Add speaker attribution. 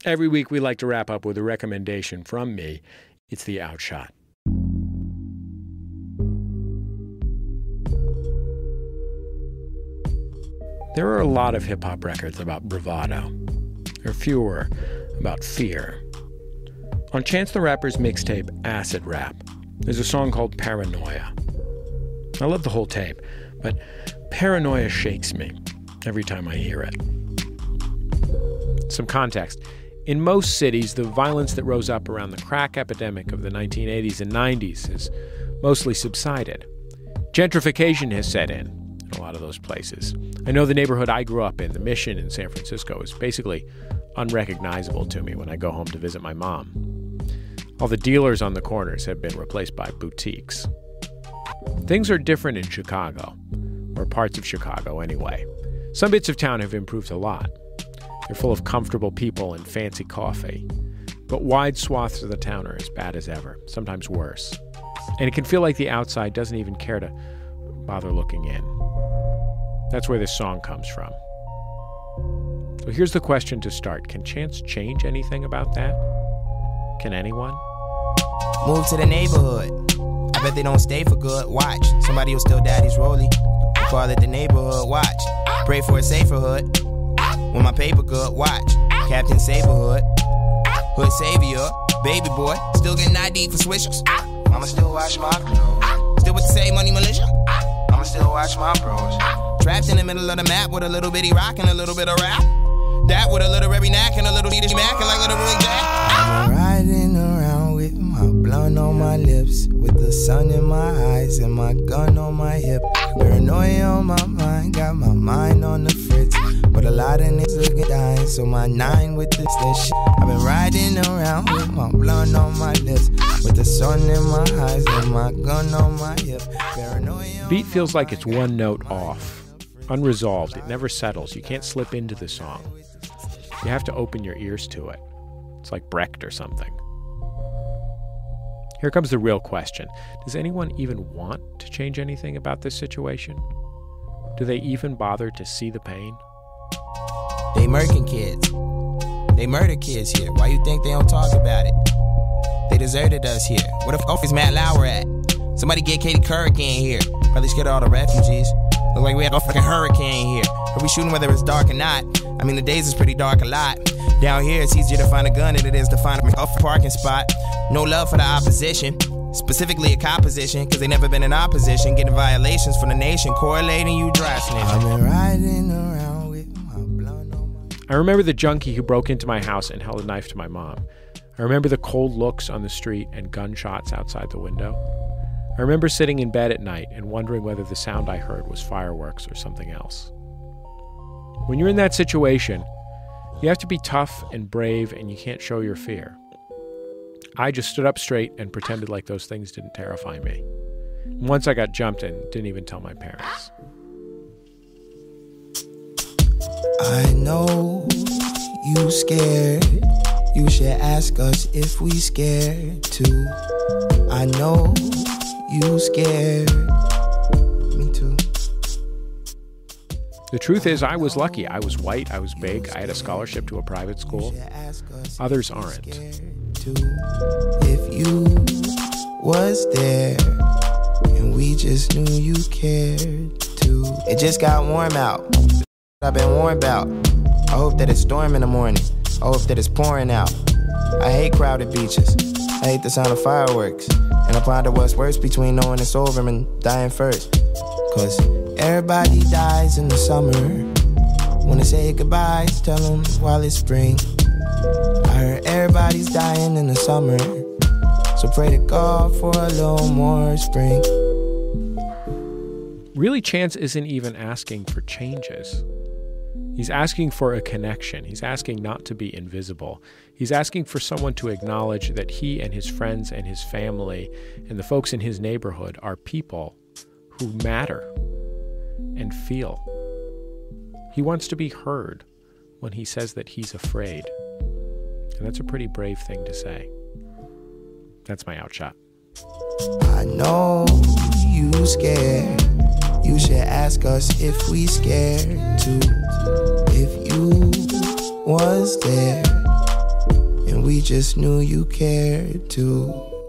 Speaker 1: Every week we like to wrap up with a recommendation from me. It's the Outshot. There are a lot of hip-hop records about bravado. There are fewer about fear. On Chance the Rapper's mixtape, Acid Rap, there's a song called Paranoia. I love the whole tape, but Paranoia shakes me every time I hear it. Some context. In most cities, the violence that rose up around the crack epidemic of the 1980s and 90s has mostly subsided. Gentrification has set in a lot of those places. I know the neighborhood I grew up in, the Mission in San Francisco, is basically unrecognizable to me when I go home to visit my mom. All the dealers on the corners have been replaced by boutiques. Things are different in Chicago, or parts of Chicago anyway. Some bits of town have improved a lot. They're full of comfortable people and fancy coffee. But wide swaths of the town are as bad as ever, sometimes worse. And it can feel like the outside doesn't even care to bother looking in. That's where this song comes from. So here's the question to start. Can Chance change anything about that? Can anyone?
Speaker 2: Move to the neighborhood. I bet they don't stay for good. Watch, somebody will steal daddy's rollie. We call it the neighborhood. Watch, pray for a safer hood. When my paper good, watch, Captain Saberhood. Hood savior, baby boy, still getting ID for swishers. I'ma still watch my clothes. Still with the same money militia. I'ma still watch my bros. Trapped in the middle of the map with a little bitty rock and a little bit of rap. That with a literary knack and a little beat mac and like little Willie Jack. I've been riding around with my blunt on my lips, with the sun in my eyes and my gun on my hip. Paranoia on my mind, got my mind on the fritz. But a lot of niggas looking dying, so my 9 with this shit. I've been riding around with my blunt on my lips, with the sun in my eyes and my gun on my hip. Paranoia.
Speaker 1: Beat feels like it's one note off, unresolved. It never settles. You can't slip into the song. You have to open your ears to it. It's like Brecht or something. Here comes the real question. Does anyone even want to change anything about this situation? Do they even bother to see the pain?
Speaker 2: They murking kids. They murder kids here. Why you think they don't talk about it? They deserted us here. What if office Matt Lauer at? Somebody get Katie Couric in here. Probably scared of all the refugees. Look like we had a fucking hurricane here. Are we shooting whether it's dark or not? I mean, the days is pretty dark a lot. Down here, it's easier to find a gun than it is to find a parking spot. No love for the opposition, specifically a cop position, because they never been in opposition, getting violations from the nation, correlating you dry snitching. I've been riding around with my blunt on my...
Speaker 1: I remember the junkie who broke into my house and held a knife to my mom. I remember the cold looks on the street and gunshots outside the window. I remember sitting in bed at night and wondering whether the sound I heard was fireworks or something else. When you're in that situation, you have to be tough and brave, and you can't show your fear. I just stood up straight and pretended like those things didn't terrify me. Once I got jumped and didn't even tell my parents.
Speaker 2: I know you scared. You should ask us if we scared too. I know you scared. Me too.
Speaker 1: The truth is, I was lucky. I was white, I was big, I had a scholarship to a private school. Others aren't.
Speaker 2: If you was there and we just knew you cared too. It just got warm out. I've been warned about. I hope that it's storm in the morning. I hope that it's pouring out. I hate crowded beaches. I hate the sound of fireworks. And I ponder what's worse between knowing it's over and dying first. Cause everybody dies in the summer. Wanna say goodbyes, tell them while it's spring. I heard everybody's dying in the summer. So pray to God for a little more spring.
Speaker 1: Really, Chance isn't even asking for changes. He's asking for a connection. He's asking not to be invisible. He's asking for someone to acknowledge that he and his friends and his family and the folks in his neighborhood are people who matter and feel. He wants to be heard when he says that he's afraid. And that's a pretty brave thing to say. That's my outshot.
Speaker 2: I know you scared. You should ask us if we scared too. If you was there just knew you cared too.